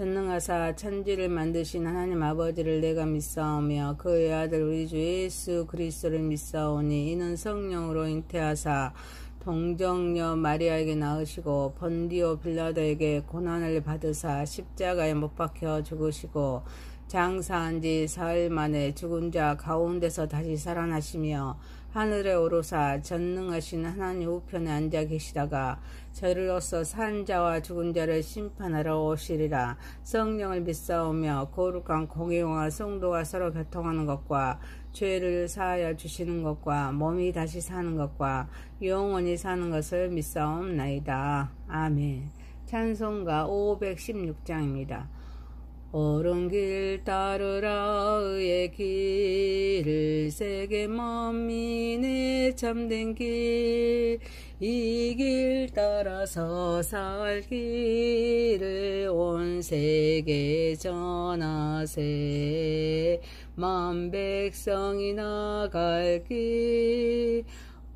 전능하사 천지를 만드신 하나님 아버지를 내가 믿사오며 그의 아들 우리 주 예수 그리스도를 믿사오니 이는 성령으로 잉태하사 동정녀 마리아에게 낳으시고 본디오 빌라도에게 고난을 받으사 십자가에 못 박혀 죽으시고 장사한 지 사흘 만에 죽은 자 가운데서 다시 살아나시며 하늘에 오르사 전능하신 하나님 우편에 앉아 계시다가 저리로서 산 자와 죽은 자를 심판하러 오시리라. 성령을 믿사오며 거룩한 공의와 성도가 서로 교통하는 것과 죄를 사하여 주시는 것과 몸이 다시 사는 것과 영원히 사는 것을 믿사옵나이다. 아멘. 찬송가 516장입니다. 옳은 길 따르라 의의 길 세계 만민의 참된 길 이 길 따라서 살 길을 온 세계 전하세 만 백성이 나갈 길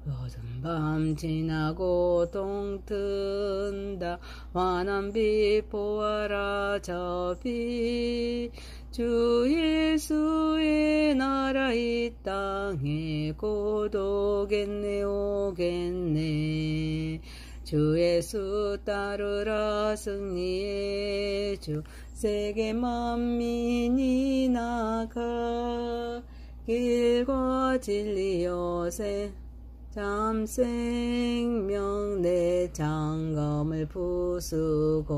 어두운 밤 지나고 동 튼다 환한 빛 보아라 저 빛 주 예수의 나라 이 땅에 곧 오겠네 오겠네 주 예수 따르라 승리의 주 세계 만민이 나가 길과 진리 요새 참 생명 내 장검을 부수고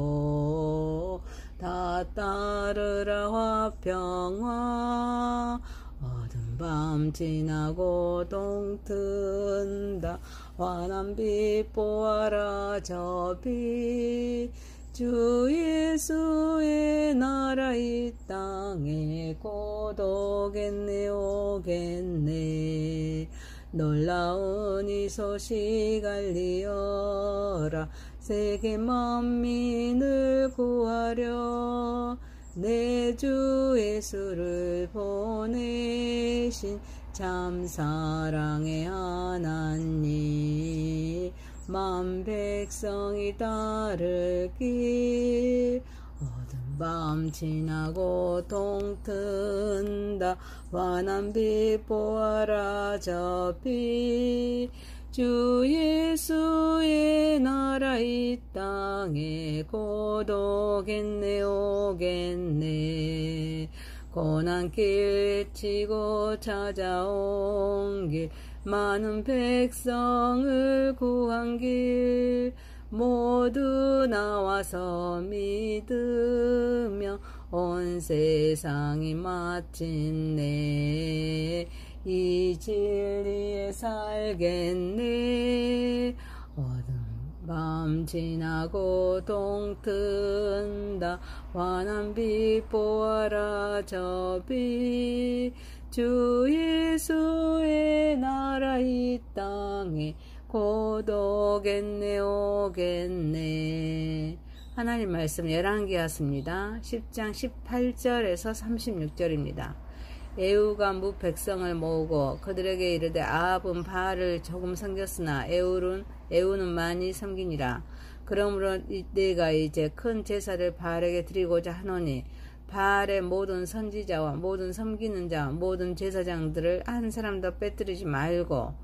다 따르라 화평화 어두운 밤 지나고 동 튼다 환한 빛 보아라 저 빛 주 예수의 나라 이 땅에 곧 오겠네 오겠네 놀라운 이 소식 알리어라 세계 만민을 구하려 내 주 예수를 보내신 참 사랑의 하나님 만 백성이 따를 길 어두운 밤 지나고 동 튼다 환한 빛 보아라 저 빛 주 예수의 나라 이 땅에 곧 오겠네 오겠네 고난길 치고 찾아온 길 많은 백성을 구한 길 모두 나와서 믿으며 온 세상이 마침내 이 진리에 살겠네 어두운 밤 지나고 동 튼다 환한 빛 보아라 저 빛 주 예수의 나라 이 땅에 곧 오겠네 오겠네. 하나님 말씀 열왕기하십니다. 10장 18절에서 36절입니다. 에후가 무 백성을 모으고 그들에게 이르되 아합은 바알을 조금 섬겼으나 에후는 많이 섬기니라. 그러므로 내가 이제 큰 제사를 바알에게 드리고자 하노니 바알의 모든 선지자와 모든 섬기는 자와 모든 제사장들을 한 사람도 빼뜨리지 말고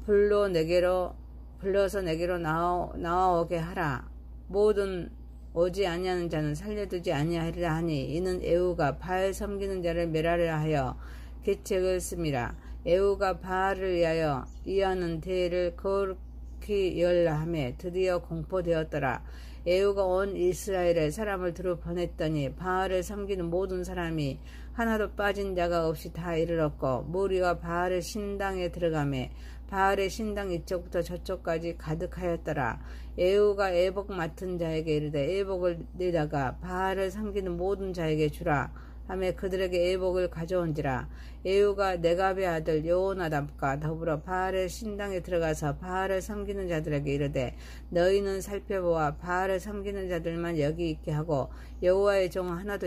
불러서 내게로 나와오게 하라. 모든 오지 아니하는 자는 살려두지 아니하리라 하니 이는 에후가 바알 섬기는 자를 멸하려 하여 계책을 씁니다. 에후가 바알을 위하여 이하는 대회를 거룩히 열라 하며 드디어 공포되었더라. 에후가 온 이스라엘에 사람을 두루 보냈더니 바알을 섬기는 모든 사람이 하나도 빠진 자가 없이 다 이르렀고 무리가 바알의 신당에 들어가매 바알의 신당 이쪽부터 저쪽까지 가득하였더라. 에후가 애복 맡은 자에게 이르되 애복을 내다가 바알을 섬기는 모든 자에게 주라 하며 그들에게 애복을 가져온지라. 에후가 네갑의 아들 여호나답과 더불어 바알의 신당에 들어가서 바알을 섬기는 자들에게 이르되 너희는 살펴보아 바알을 섬기는 자들만 여기 있게 하고 여호와의 종 하나도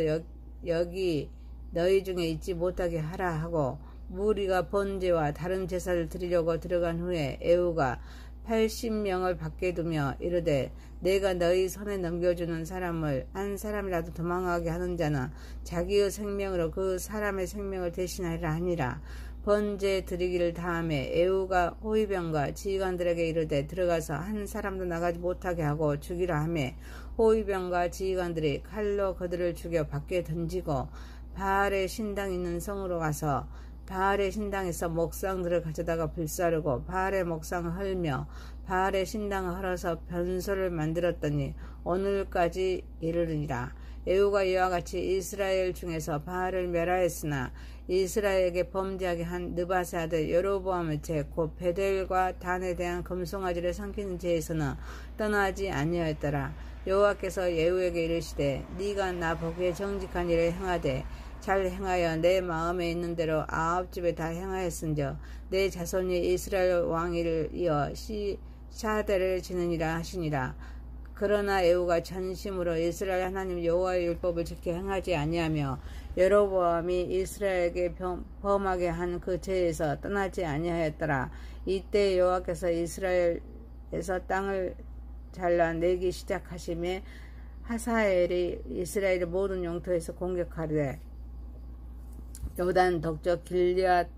여기 너희 중에 있지 못하게 하라 하고 무리가 번제와 다른 제사를 드리려고 들어간 후에 에후가 80명을 밖에 두며 이르되 내가 너희 손에 넘겨주는 사람을 한 사람이라도 도망하게 하는 자는 자기의 생명으로 그 사람의 생명을 대신하리라 하니라. 번제 드리기를 다음에 에후가 호위병과 지휘관들에게 이르되 들어가서 한 사람도 나가지 못하게 하고 죽이라 하매 호위병과 지휘관들이 칼로 그들을 죽여 밖에 던지고 바알의 신당 있는 성으로 가서 바알의 신당에서 목상들을 가져다가 불사르고 바알의 목상을 헐며 바알의 신당을 헐어서 변소를 만들었더니 오늘까지 이르리라. 에후가 이와 같이 이스라엘 중에서 바알을 멸하였으나 이스라엘에게 범죄하게 한 느바세 아들 여로보암의 죄 곧 베델과 단에 대한 금송아지를 삼키는 죄에서는 떠나지 아니하였더라. 여호와께서 예후에게 이르시되 네가 나 보기에 정직한 일을 행하되 잘 행하여 내 마음에 있는 대로 아합 집에 다 행하였은즉 내 자손이 이스라엘 왕위를 이어 샤대를 지느니라 하시니라. 그러나 에후가 전심으로 이스라엘 하나님 여호와의 율법을 지켜 행하지 아니하며 여로보암이 이스라엘에게 범하게 한 그 죄에서 떠나지 아니하였더라. 이때 여호와께서 이스라엘에서 땅을 잘라내기 시작하심에 하사엘이 이스라엘의 모든 영토에서 공격하되 요단 동쪽 길앗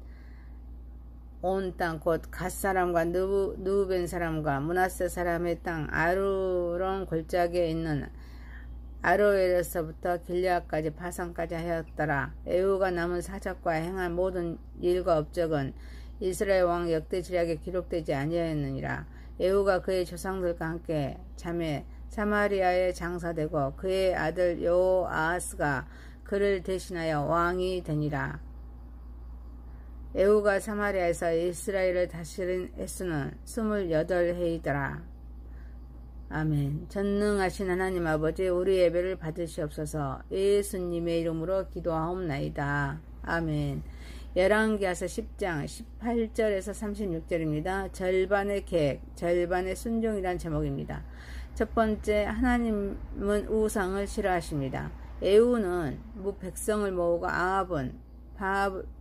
온 땅 곧 갓 사람과 느우벤 사람과 므낫세 사람의 땅 아르론 골짜기에 있는 아로엘에서부터 길앗까지 바산까지 하였더라. 에후가 남은 사적과 행한 모든 일과 업적은 이스라엘 왕 역대지략에 기록되지 아니하였느니라. 에후가 그의 조상들과 함께 잠에 사마리아에 장사되고 그의 아들 여호아하스가 그를 대신하여 왕이 되니라. 에후가 사마리아에서 이스라엘을 다스린 횟수는 28해이더라. 아멘. 전능하신 하나님 아버지, 우리 예배를 받으시옵소서. 예수님의 이름으로 기도하옵나이다. 아멘. 열왕기하서 10장 18절에서 36절입니다. 절반의 계획, 절반의 순종이란 제목입니다. 첫 번째, 하나님은 우상을 싫어하십니다. 에후는 백성을 모으고 아합은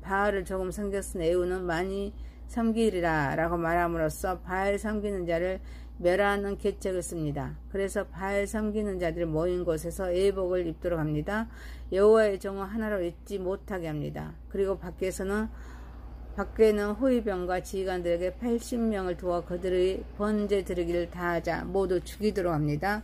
바알을 조금 섬겼으니 에후는 많이 섬기리라 라고 말함으로써 바알 섬기는 자를 멸하는 계책을 씁니다. 그래서 바알 섬기는 자들이 모인 곳에서 예복을 입도록 합니다. 여호와의 종을 하나로 잊지 못하게 합니다. 그리고 밖에는 호위병과 지휘관들에게 80명을 두어 그들의 번제 드리기를 다하자 모두 죽이도록 합니다.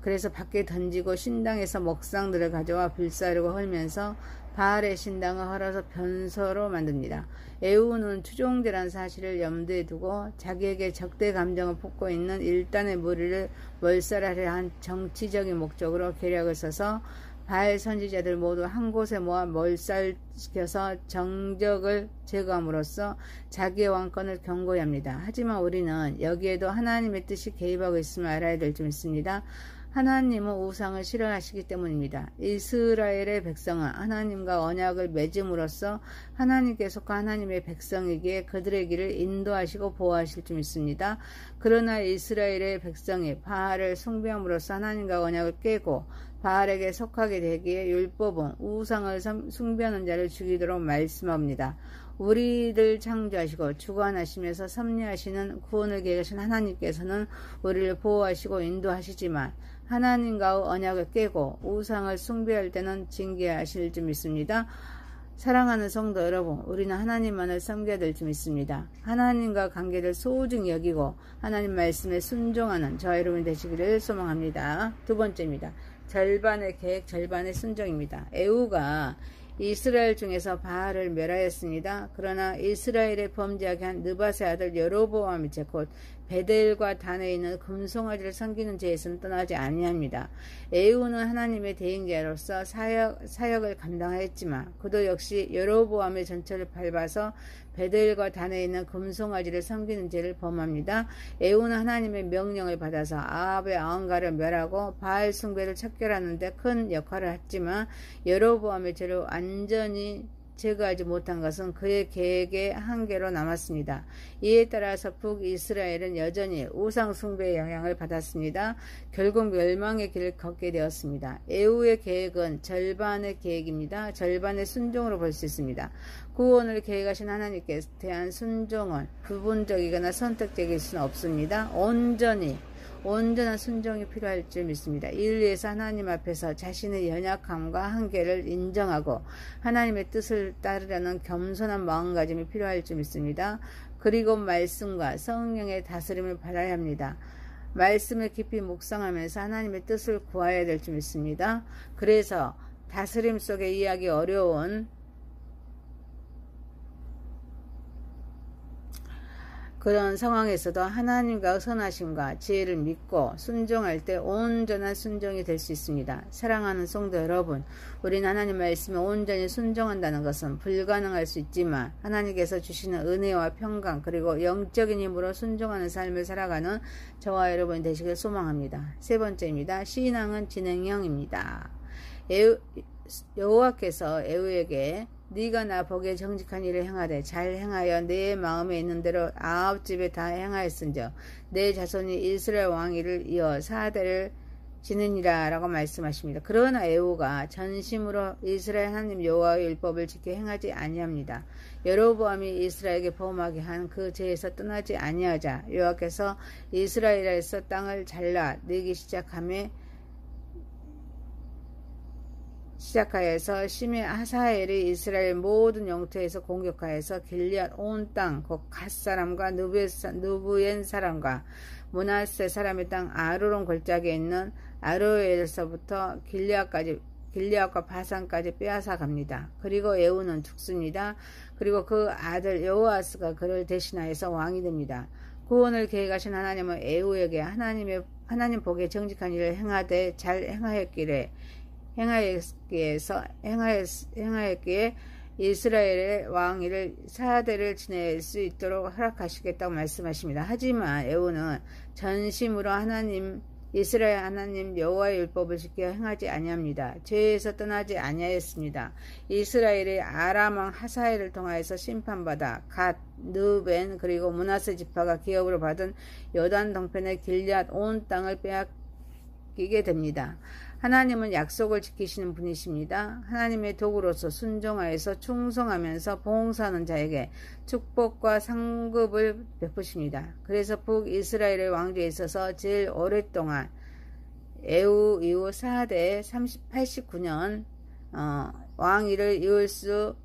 그래서 밖에 던지고 신당에서 목상들을 가져와 불사르고 헐면서 바알의 신당을 헐어서 변소로 만듭니다. 에후는 추종제라는 사실을 염두에 두고 자기에게 적대 감정을 품고 있는 일단의 무리를 몰살하려 한 정치적인 목적으로 계략을 써서 바알 선지자들 모두 한 곳에 모아 몰살시켜서 정적을 제거함으로써 자기의 왕권을 견고히 합니다. 하지만 우리는 여기에도 하나님의 뜻이 개입하고 있음을 알아야 될 점 있습니다. 하나님은 우상을 싫어하시기 때문입니다. 이스라엘의 백성은 하나님과 언약을 맺음으로써 하나님께 속한 하나님의 백성이기에 그들의 길을 인도하시고 보호하실 줄 믿습니다. 그러나 이스라엘의 백성이 바알을 숭배함으로써 하나님과 언약을 깨고 바알에게 속하게 되기에 율법은 우상을 숭배하는 자를 죽이도록 말씀합니다. 우리를 창조하시고 주관하시면서 섭리하시는 구원을 계획하신 하나님께서는 우리를 보호하시고 인도하시지만 하나님과의 언약을 깨고 우상을 숭배할 때는 징계하실 줄 믿습니다. 사랑하는 성도 여러분, 우리는 하나님만을 섬겨야 될 줄 믿습니다. 하나님과 관계를 소중히 여기고 하나님 말씀에 순종하는 저와 여러분이 되시기를 소망합니다. 두 번째입니다. 절반의 계획, 절반의 순종입니다. 에후가 이스라엘 중에서 바알을 멸하였습니다. 그러나 이스라엘의 범죄하게 한 느바세 아들 여로보암의 죄 곧 베델과 단에 있는 금송아지를 섬기는 죄에서는 떠나지 아니합니다. 에후는 하나님의 대행자로서 사역을 감당하였지만 그도 역시 여로보암의 전철을 밟아서 베델과 단에 있는 금송아지를 섬기는 죄를 범합니다. 에후는 하나님의 명령을 받아서 아합의 아흔가를 멸하고 바알 숭배를 척결하는 데 큰 역할을 했지만 여로보암의 죄를 완전히 제거하지 못한 것은 그의 계획의 한계로 남았습니다. 이에 따라서 북이스라엘은 여전히 우상 숭배의 영향을 받았습니다. 결국 멸망의 길을 걷게 되었습니다. 에후의 계획은 절반의 계획입니다. 절반의 순종으로 볼 수 있습니다. 구원을 계획하신 하나님께 대한 순종은 부분적이거나 선택적일 수는 없습니다. 온전한 순종이 필요할 줄 믿습니다. 이를 위해서 하나님 앞에서 자신의 연약함과 한계를 인정하고 하나님의 뜻을 따르려는 겸손한 마음가짐이 필요할 줄 믿습니다. 그리고 말씀과 성령의 다스림을 받아야 합니다. 말씀을 깊이 묵상하면서 하나님의 뜻을 구해야 될 줄 믿습니다. 그래서 다스림 속에 이해하기 어려운 그런 상황에서도 하나님과 선하심과 지혜를 믿고 순종할 때 온전한 순종이 될 수 있습니다. 사랑하는 성도 여러분, 우리는 하나님 말씀에 온전히 순종한다는 것은 불가능할 수 있지만 하나님께서 주시는 은혜와 평강 그리고 영적인 힘으로 순종하는 삶을 살아가는 저와 여러분이 되시길 소망합니다. 세 번째입니다. 신앙은 진행형입니다. 여호와께서 에후에게 네가 나 보기에 정직한 일을 행하되 잘 행하여 내 마음에 있는 대로 아합 집에 다 행하였은즉 내 자손이 이스라엘 왕위를 이어 4대를 지느니라 라고 말씀하십니다. 그러나 에후가 전심으로 이스라엘 하나님 여호와의 율법을 지켜 행하지 아니합니다. 여로보암이 이스라엘에게 범하게 한 그 죄에서 떠나지 아니하자 여호와께서 이스라엘에서 땅을 잘라 내기 시작하여서 심히 하사엘이 이스라엘 모든 영토에서 공격하여서 길리앗 온 땅 곧 갓 사람과 누부엔 사람과 므낫세 사람의 땅 아르론 골짜기에 있는 아로엘에서부터 길리앗과 바산까지 빼앗아 갑니다. 그리고 에후는 죽습니다. 그리고 그 아들 여호아스가 그를 대신하여서 왕이 됩니다. 구원을 계획하신 하나님은 에후에게 하나님 보기에 정직한 일을 행하되 잘 행하였기에 이스라엘의 왕위를 4대를 지낼 수 있도록 허락하시겠다고 말씀하십니다. 하지만 에후는 전심으로 이스라엘 하나님 여호와의 율법을 지켜 행하지 아니합니다. 죄에서 떠나지 아니하였습니다. 이스라엘의 아람 왕 하사엘을 통하여서 심판받아 갓, 느벤 그리고 므낫세 지파가 기업으로 받은 요단 동편의 길앗 온 땅을 빼앗기게 됩니다. 하나님은 약속을 지키시는 분이십니다. 하나님의 도구로서 순종하여서 충성하면서 봉사하는 자에게 축복과 상급을 베푸십니다. 그래서 북이스라엘의 왕조에 있어서 제일 오랫동안 에후 이후 4대 89년 왕위를 이을 수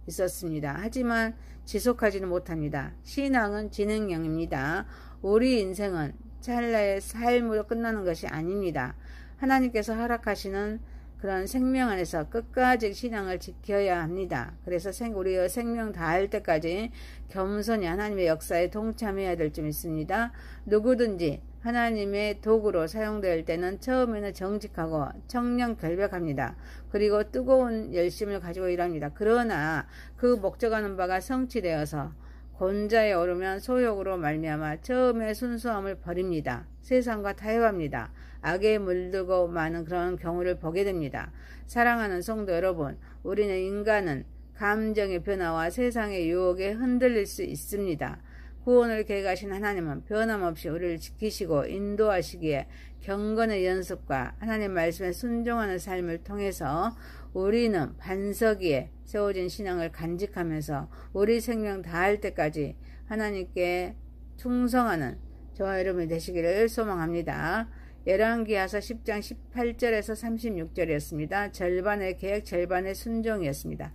있었습니다. 하지만 지속하지는 못합니다. 신앙은 진행형입니다. 우리 인생은 찰나의 삶으로 끝나는 것이 아닙니다. 하나님께서 허락하시는 그런 생명 안에서 끝까지 신앙을 지켜야 합니다. 그래서 우리의 생명 다할 때까지 겸손히 하나님의 역사에 동참해야 될 줄 믿습니다. 누구든지 하나님의 도구로 사용될 때는 처음에는 정직하고 청렴결백합니다. 그리고 뜨거운 열심을 가지고 일합니다. 그러나 그 목적하는 바가 성취되어서 곤자에 오르면 소욕으로 말미암아 처음에 순수함을 버립니다. 세상과 타협합니다. 악에 물들고 많은 그런 경우를 보게 됩니다. 사랑하는 성도 여러분, 우리는 인간은 감정의 변화와 세상의 유혹에 흔들릴 수 있습니다. 구원을 계획하신 하나님은 변함없이 우리를 지키시고 인도하시기에 경건의 연습과 하나님 말씀에 순종하는 삶을 통해서 우리는 반석 위에 세워진 신앙을 간직하면서 우리 생명 다할 때까지 하나님께 충성하는 저와 여러분이 되시기를 소망합니다. 열왕기하서 10장 18절에서 36절이었습니다. 절반의 계획, 절반의 순종이었습니다.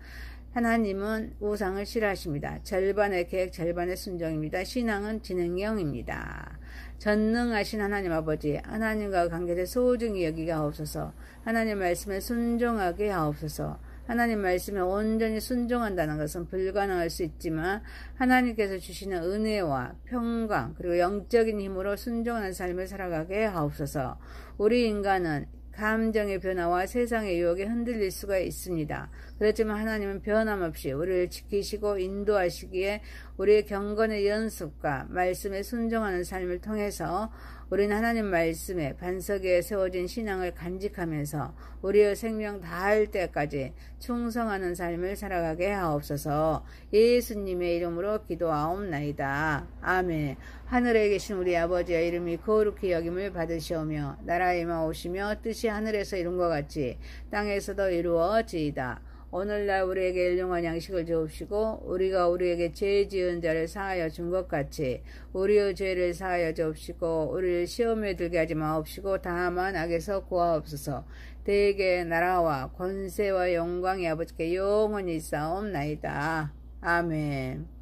하나님은 우상을 싫어하십니다. 절반의 계획, 절반의 순종입니다. 신앙은 진행형입니다. 전능하신 하나님 아버지, 하나님과 관계를 소중히 여기게 하옵소서. 하나님 말씀에 순종하게 하옵소서. 하나님 말씀에 온전히 순종한다는 것은 불가능할 수 있지만 하나님께서 주시는 은혜와 평강 그리고 영적인 힘으로 순종하는 삶을 살아가게 하옵소서. 우리 인간은 감정의 변화와 세상의 유혹에 흔들릴 수가 있습니다. 그렇지만 하나님은 변함없이 우리를 지키시고 인도하시기에 우리의 경건의 연습과 말씀에 순종하는 삶을 통해서 우리는 하나님 말씀에 반석에 세워진 신앙을 간직하면서 우리의 생명 다할 때까지 충성하는 삶을 살아가게 하옵소서. 예수님의 이름으로 기도하옵나이다. 아멘. 하늘에 계신 우리 아버지의 이름이 거룩히 여김을 받으시오며 나라에 임하오시며 뜻이 하늘에서 이룬 것 같이 땅에서도 이루어지이다. 오늘날 우리에게 일용할 양식을 주옵시고 우리가 우리에게 죄 지은 자를 사하여 준 것 같이 우리의 죄를 사하여 주옵시고 우리를 시험에 들게 하지 마옵시고 다만 악에서 구하옵소서. 대개 나라와 권세와 영광이 아버지께 영원히 있사옵나이다. 아멘.